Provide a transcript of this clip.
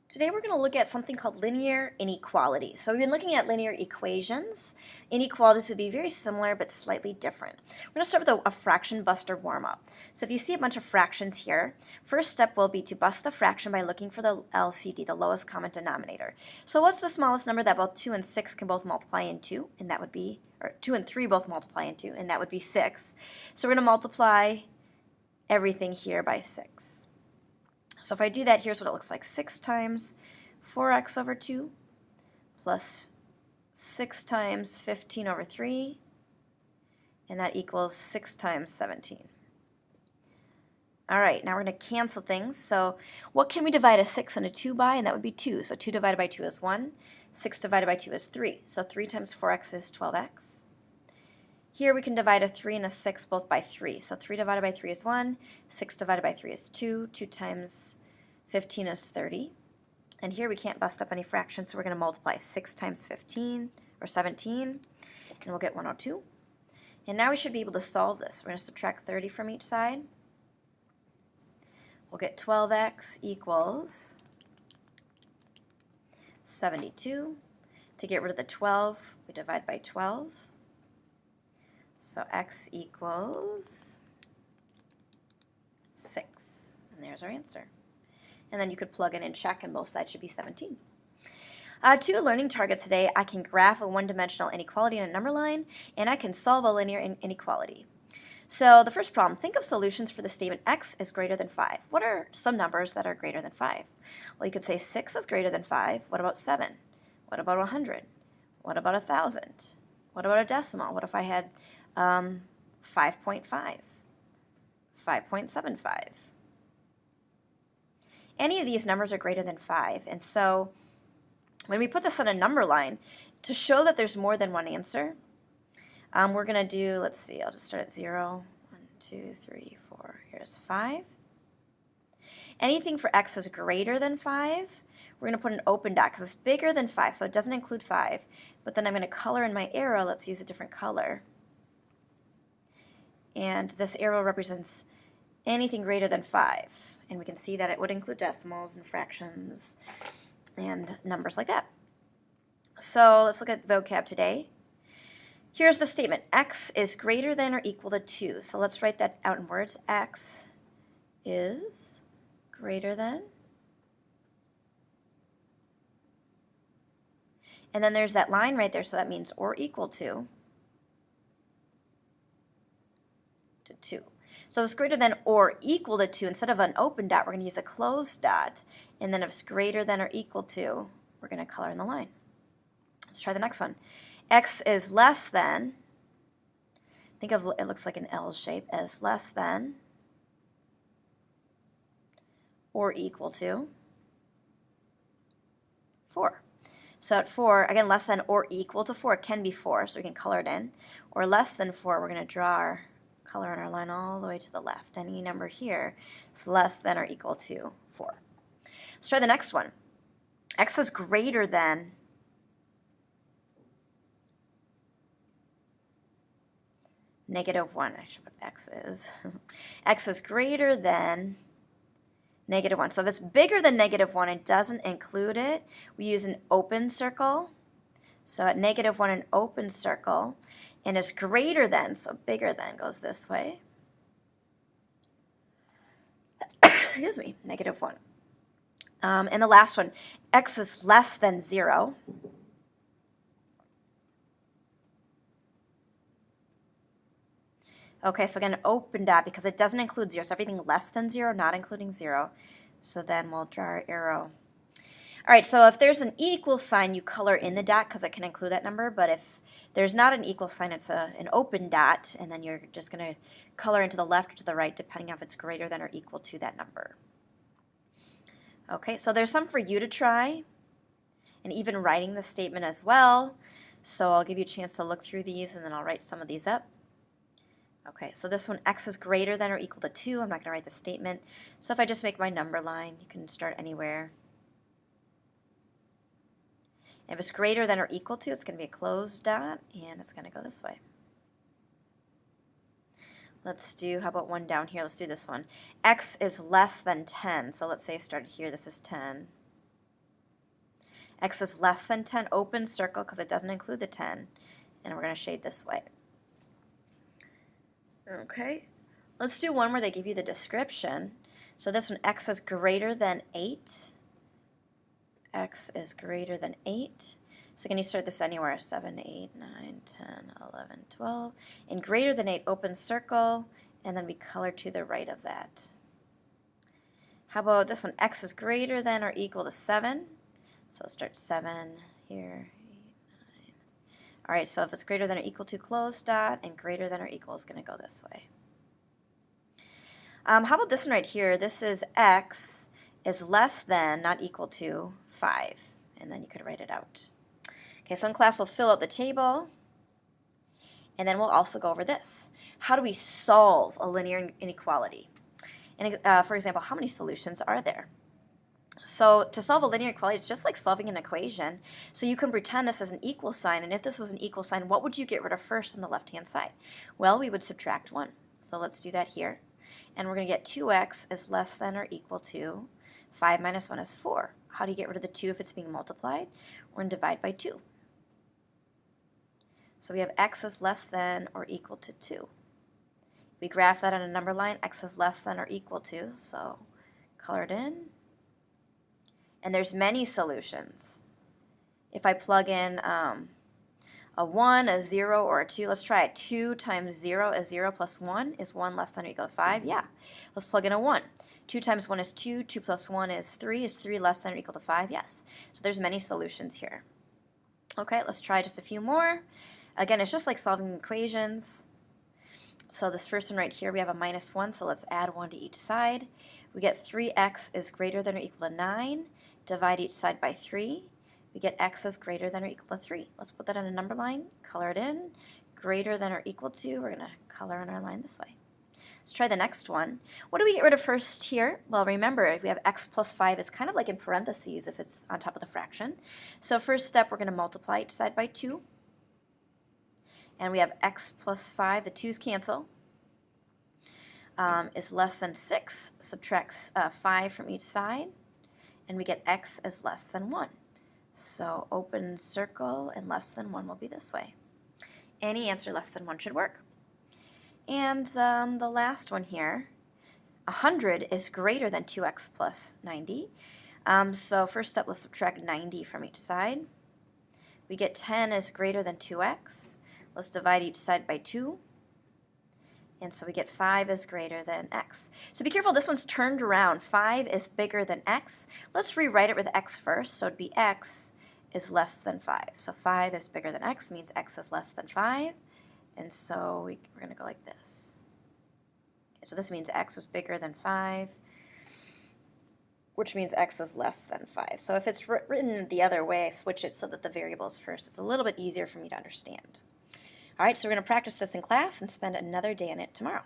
Today we're going to look at something called linear inequalities. So we've been looking at linear equations. Inequalities would be very similar but slightly different. We're going to start with a fraction buster warm-up. So if you see a bunch of fractions here, first step will be to bust the fraction by looking for the LCD, the lowest common denominator. So what's the smallest number that both 2 and 6 can both multiply into? And that would be, or 2 and 3 both multiply into, and that would be 6. So we're going to multiply everything here by 6. So if I do that, here's what it looks like. 6 times 4x over 2 plus 6 times 15 over 3, and that equals 6 times 17. All right, now we're going to cancel things. So what can we divide a 6 and a 2 by? And that would be 2. So 2 divided by 2 is 1. 6 divided by 2 is 3. So 3 times 4x is 12x. Here we can divide a 3 and a 6 both by 3. So 3 divided by 3 is 1. 6 divided by 3 is 2. 2 times 15 is 30. And here we can't bust up any fractions, so we're going to multiply 6 times 15, or 17, and we'll get 102. And now we should be able to solve this. We're going to subtract 30 from each side. We'll get 12x equals 72. To get rid of the 12, we divide by 12. So x equals 6, and there's our answer. And then you could plug in and check, and both sides should be 17. Two learning targets today. I can graph a one-dimensional inequality in a number line, and I can solve a linear inequality. So the first problem, think of solutions for the statement x is greater than 5. What are some numbers that are greater than 5? Well, you could say 6 is greater than 5. What about 7? What about 100? What about 1,000? What about a decimal? What if I had 5.5, 5.75? Any of these numbers are greater than 5, and so when we put this on a number line, to show that there's more than one answer, we're going to do, let's see, I'll just start at 0, 1, 2, 3, 4, here's 5. Anything for x is greater than 5, we're going to put an open dot because it's bigger than 5, so it doesn't include 5, but then I'm going to color in my arrow. Let's use a different color. And this arrow represents anything greater than 5. And we can see that it would include decimals and fractions and numbers like that. So let's look at vocab today. Here's the statement. X is greater than or equal to 2. So let's write that out in words. X is greater than. And then there's that line right there, so that means or equal to 2. So if it's greater than or equal to 2, instead of an open dot, we're going to use a closed dot. And then if it's greater than or equal to, we're going to color in the line. Let's try the next one. X is less than, think of it looks like an L shape, as less than or equal to 4. So at 4, again, less than or equal to 4, it can be 4, so we can color it in. Or less than 4, we're going to draw our color in our line all the way to the left. Any number here is less than or equal to 4. Let's try the next one. X is greater than -1. I should put x is. X is greater than -1. So if it's bigger than -1, it doesn't include it. We use an open circle. So at -1, an open circle. And it's greater than, so bigger than goes this way. Excuse me, -1. And the last one, x is less than 0. Okay, so again, open dot because it doesn't include 0. So everything less than 0, not including 0. So then we'll draw our arrow. All right, so if there's an equal sign, you color in the dot because it can include that number. But if there's not an equal sign, it's an open dot, and then you're just going to color into the left or to the right, depending on if it's greater than or equal to that number. Okay, so there's some for you to try, and even writing the statement as well. So I'll give you a chance to look through these, and then I'll write some of these up. Okay, so this one, x is greater than or equal to 2. I'm not going to write the statement. So if I just make my number line, you can start anywhere. If it's greater than or equal to, it's going to be a closed dot, and it's going to go this way. Let's do, how about one down here? Let's do this one. X is less than 10. So let's say I started here. This is 10. X is less than 10, open circle, because it doesn't include the 10. And we're going to shade this way. Okay, let's do one where they give you the description. So this one, X is greater than 8. X is greater than 8. So can you start this anywhere? 7, 8, 9, 10, 11, 12. And greater than 8, open circle, and then we color to the right of that. How about this one? X is greater than or equal to 7. So let's start 7 here, 8, 9. All right, so if it's greater than or equal to, close dot, and greater than or equal is going to go this way. How about this one right here? This is X is less than, not equal to, 5. And then you could write it out. Okay, so in class we'll fill out the table, and then we'll also go over this. How do we solve a linear inequality? And for example, how many solutions are there? So to solve a linear inequality, it's just like solving an equation. So you can pretend this is an equal sign, and if this was an equal sign, what would you get rid of first on the left-hand side? Well, we would subtract 1. So let's do that here. And we're going to get 2x is less than or equal to 5 minus 1 is 4. How do you get rid of the 2 if it's being multiplied? We're going to divide by 2. So we have x is less than or equal to 2. We graph that on a number line. X is less than or equal to, so color it in. And there's many solutions. If I plug in a 1, a 0, or a 2, let's try it. 2 times 0 is 0 plus 1 is 1 less than or equal to 5. Yeah. Let's plug in a 1. 2 times 1 is 2. 2 plus 1 is 3. Is 3 less than or equal to 5? Yes. So there's many solutions here. Okay, let's try just a few more. Again, it's just like solving equations. So this first one right here, we have a minus 1, so let's add 1 to each side. We get 3x is greater than or equal to 9. Divide each side by 3. We get x is greater than or equal to 3. Let's put that on a number line, color it in. Greater than or equal to, we're going to color on our line this way. Let's try the next one. What do we get rid of first here? Well, remember, if we have x plus 5, it's kind of like in parentheses if it's on top of the fraction. So first step, we're going to multiply each side by 2. And we have x plus 5, the 2's cancel, is less than 6. Subtracts 5 from each side, and we get x is less than 1. So open circle, and less than 1 will be this way. Any answer less than 1 should work. And the last one here, 100 is greater than 2x plus 90. So first step, let's subtract 90 from each side. We get 10 is greater than 2x. Let's divide each side by 2. And so we get 5 is greater than x. So be careful, this one's turned around. 5 is bigger than x. Let's rewrite it with x first. So it'd be x is less than 5. So 5 is bigger than x means x is less than 5. And so we're going to go like this. Okay, so this means x is bigger than 5, which means x is less than 5. So if it's written the other way, switch it so that the variable is first. It's a little bit easier for me to understand. All right, so we're going to practice this in class and spend another day on it tomorrow.